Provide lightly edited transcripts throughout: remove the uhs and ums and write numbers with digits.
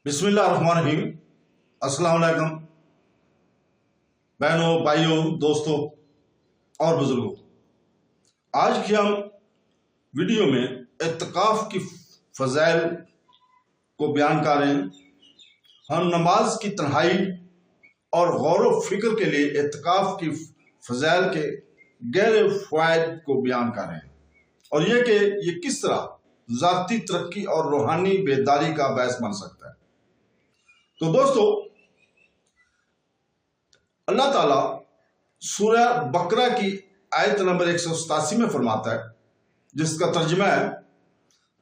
बिस्मिल्लाहिर्रहमानिर्रहीम। अस्सलाम वालेकुम बहनों, भाइयों, दोस्तों और बुजुर्गों। आज की हम वीडियो में इत्तिकाफ की फज़ाइल को बयान कर रहे हैं। हम नमाज की तन्हाई और गौर व फिक्र के लिए इत्तिकाफ की फज़ाइल के गहरे फ़वाइद को बयान कर रहे हैं और ये कि ये किस तरह ज़ाती तरक्की और रूहानी बेदारी का बायस बन सकता है। तो दोस्तों, अल्लाह ताला सूरह बकरा की आयत नंबर 187 में फरमाता है, जिसका तर्जुमा है,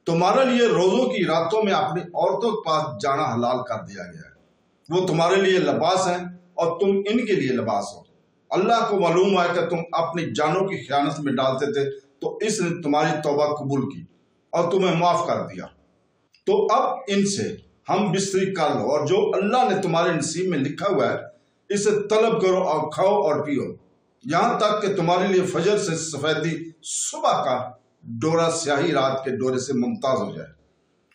तुम्हारे लिए रोजों की रातों में अपनी औरतों के पास जाना हलाल कर दिया गया है। वो तुम्हारे लिए लिबास हैं और तुम इनके लिए लिबास हो। अल्लाह को मालूम है कि तुम अपनी जानों की खयानत में डालते थे, तो इसने तुम्हारी तौबा कबूल की और तुम्हें माफ कर दिया। तो अब इनसे हम बिस्तरी कर लो और जो अल्लाह ने तुम्हारे नसीब में लिखा हुआ है इसे तलब करो और खाओ और पियो, यहां तक कि तुम्हारे लिए फजर से सफेदी सुबह का डोरा स्याही रात के डोरे से मुमताज हो जाए।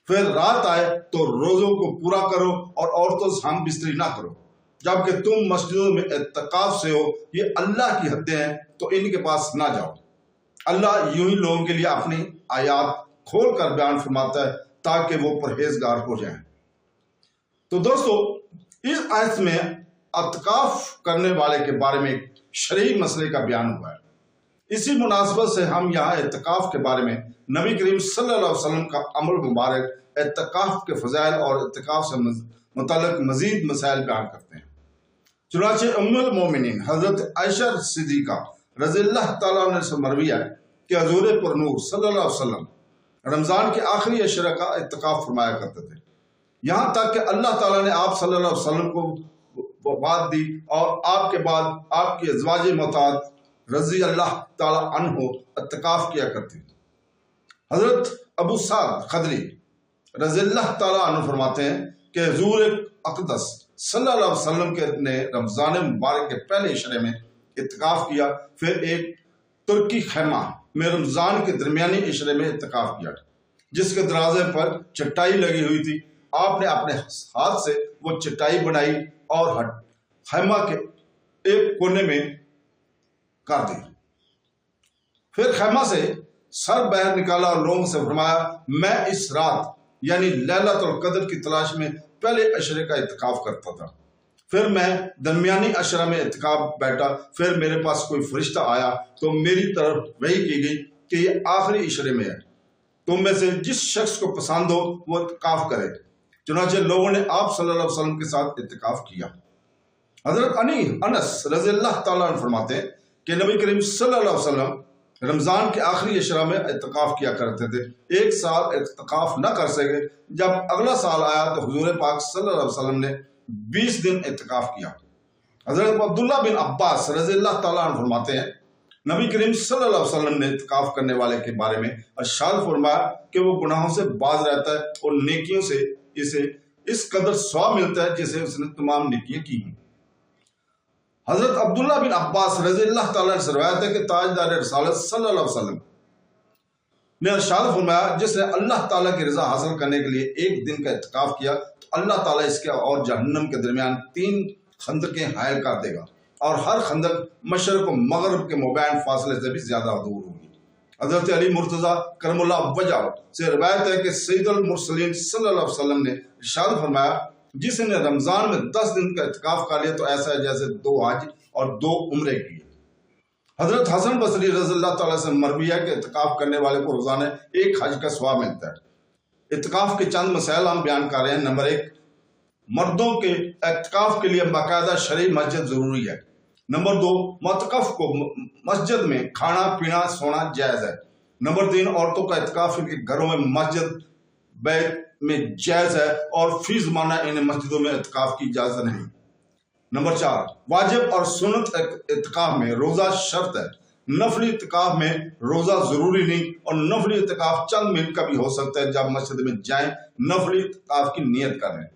फिर रात आए तो रोजों को पूरा करो और औरतों से हम बिस्तरी ना करो, जबकि तुम मस्जिदों में इत्तिकाफ से हो। ये अल्लाह की हदें हैं, तो इनके पास ना जाओ। अल्लाह यूं ही लोगों के लिए अपनी आयात खोल कर बयान फरमाता है ताकि वो परहेजगार हो जाएं। तो दोस्तों, इस आयत में इत्तिकाफ करने वाले के बारे में एक शरई मसले का बयान हुआ है। इसी मुनासबत से हम यहाँ इत्तिकाफ के बारे में नबी करीम सल्लल्लाहु अलैहि वसल्लम का अमल मुबारक, इत्तिकाफ के फज़ाइल और इत्तिकाफ से मुतल्लिक़ मजीद मसाइल बयान करते हैं। चुनांचे उम्मुल मोमिनीन हजरत आयशा सिद्दीक़ा रज़ियल्लाहु तआला अन्हा से मरवी है कि हुज़ूर पुरनूर सल्लल्लाहु अलैहि वसल्लम रमज़ान के आखिरी अशरा का इत्तिकाफ फरमाया करते थे, यहाँ तक कि अल्लाह ताला ने आप सल्लल्लाहु अलैहि वसल्लम को वफ़ात दी और आपके बाद आपकी अज़वाज मोहताद रज़ी अल्लाह ताला अन्हो इत्तिकाफ किया करती थी। हज़रत अबू साद खदरी रज़ी अल्लाह ताला अन्हु फरमाते हैं कि हुज़ूर अक़दस सल्लल्लाहु अलैहि वसल्लम के ने रमज़ान मुबारक के पहले इशरे में इत्तिकाफ किया, फिर एक तुर्की खैमा में रमज़ान के दरमियानी इशरे में इत्तिकाफ किया, जिसके दरवाजे पर चटाई लगी हुई थी। आपने अपने हाथ से वो चटाई बनाई और खैमा के एक कोने में कर दी। फिर खैमा से सर बाहर निकाला और लोगों से फरमाया, मैं इस रात यानी लैलतुल कद्र की तलाश में पहले अशरे का इत्तिकाफ करता था। फिर मैं दरमियानी अशरा में इत्तिकाफ बैठा। फिर मेरे पास कोई फरिश्ता आया तो मेरी तरफ वही की गई कि ये आखिरी इशरे में है, तुम में से जिस शख्स को पसंद हो वो इत्तिकाफ करे। चुनांचे लोगों ने आप सल्लल्लाहु अलैहि वसल्लम के साथ इत्तिकाफ किया। हजरत अनस रज़ी अल्लाह ताला अन्हु फरमाते हैं कि नबी करीम सल्लल्लाहु अलैहि वसल्लम रमज़ान के आखिरी अशरा में इत्तिकाफ किया करते थे। एक साल इत्तिकाफ न कर सके, जब अगला साल आया तो हुजूर पाक सल्लल्लाहु अलैहि वसल्लम ने 20 दिन इत्तिकाफ किया। हजरत अब्दुल्लाह बिन अब्बास रज़ी अल्लाह ताला अन्हु फरमाते हैं, नबी करीम सल्लल्लाहु अलैहि वसल्लम ने इत्तिकाफ करने वाले के बारे में इरशाद फरमाया कि वो गुनाहों से बाज रहता है और नेकियों से इसे इस कदर सवाब मिलता है जिसे उसने तमाम नेकियां की हैं। हजरत अब्दुल्लाह बिन अब्बास रज़ी अल्लाह ताला से रवायत है कि ताजदार रिसालत सल्लल्लाहु अलैहि वसल्लम ने इरशाद फरमाया, जिसने अल्लाह ताला की रजा हासिल करने के लिए एक दिन का इत्तिकाफ किया तो अल्लाह ताला इसके और जहन्नम के दरमियान 3 खंदकें हायल कर देगा और हर खंदक मशरक और मगरब के मुबैन फासले से भी ज्यादा दूर होगी। हजरत अली मुर्तजा करमुल्लाह वजह से रवायत है कि सैयदुल मुरसलीन सल्लल्लाहु अलैहि वसल्लम ने इरशाद फरमाया, जिसने रमजान में 10 दिन का इत्तिकाफ कर लिया तो ऐसा है जैसे 2 हज और 2 उम्रे किए। हजरत हसन बसरी रज़ियल्लाहु ताला से मरवी है कि इत्तिकाफ करने वाले को रोजाना 1 हज का सवाब मिलता है। इत्तिकाफ के चंद मसाइल हम बयान कर रहे हैं। नंबर 1, मर्दों के इत्तिकाफ के लिए बाकायदा शरई मस्जिद जरूरी है। नंबर 2, मुतकफ को मस्जिद में खाना पीना सोना जायज है। नंबर 3, औरतों का इत्तिकाफ इनके घरों में मस्जिद बैत में जायज है और फी ज़माना इन्हें मस्जिदों में इत्तिकाफ की इजाजत नहीं। नंबर 4, वाजिब और सुन्नत इत्तिकाफ में रोजा शर्त है। नफली इत्तिकाफ में रोजा जरूरी नहीं और नफली इत्तिकाफ चंद मिनट का भी हो सकता है। जब मस्जिद में जाएं नफली इत्तिकाफ की नियत करें।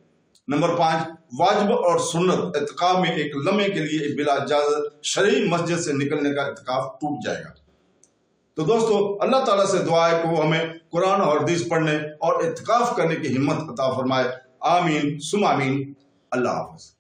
नंबर 5, वाजिब और सुन्नत इत्तिकाफ में एक लम्हे के लिए बिला इजाजत शरई मस्जिद से निकलने का इत्तिकाफ टूट जाएगा। तो दोस्तों, अल्लाह ताला से दुआ है कि वो हमें कुरान और हदीस पढ़ने और इत्तिकाफ करने की हिम्मत अता फरमाए آمین سم آمین۔ اللہ حافظ۔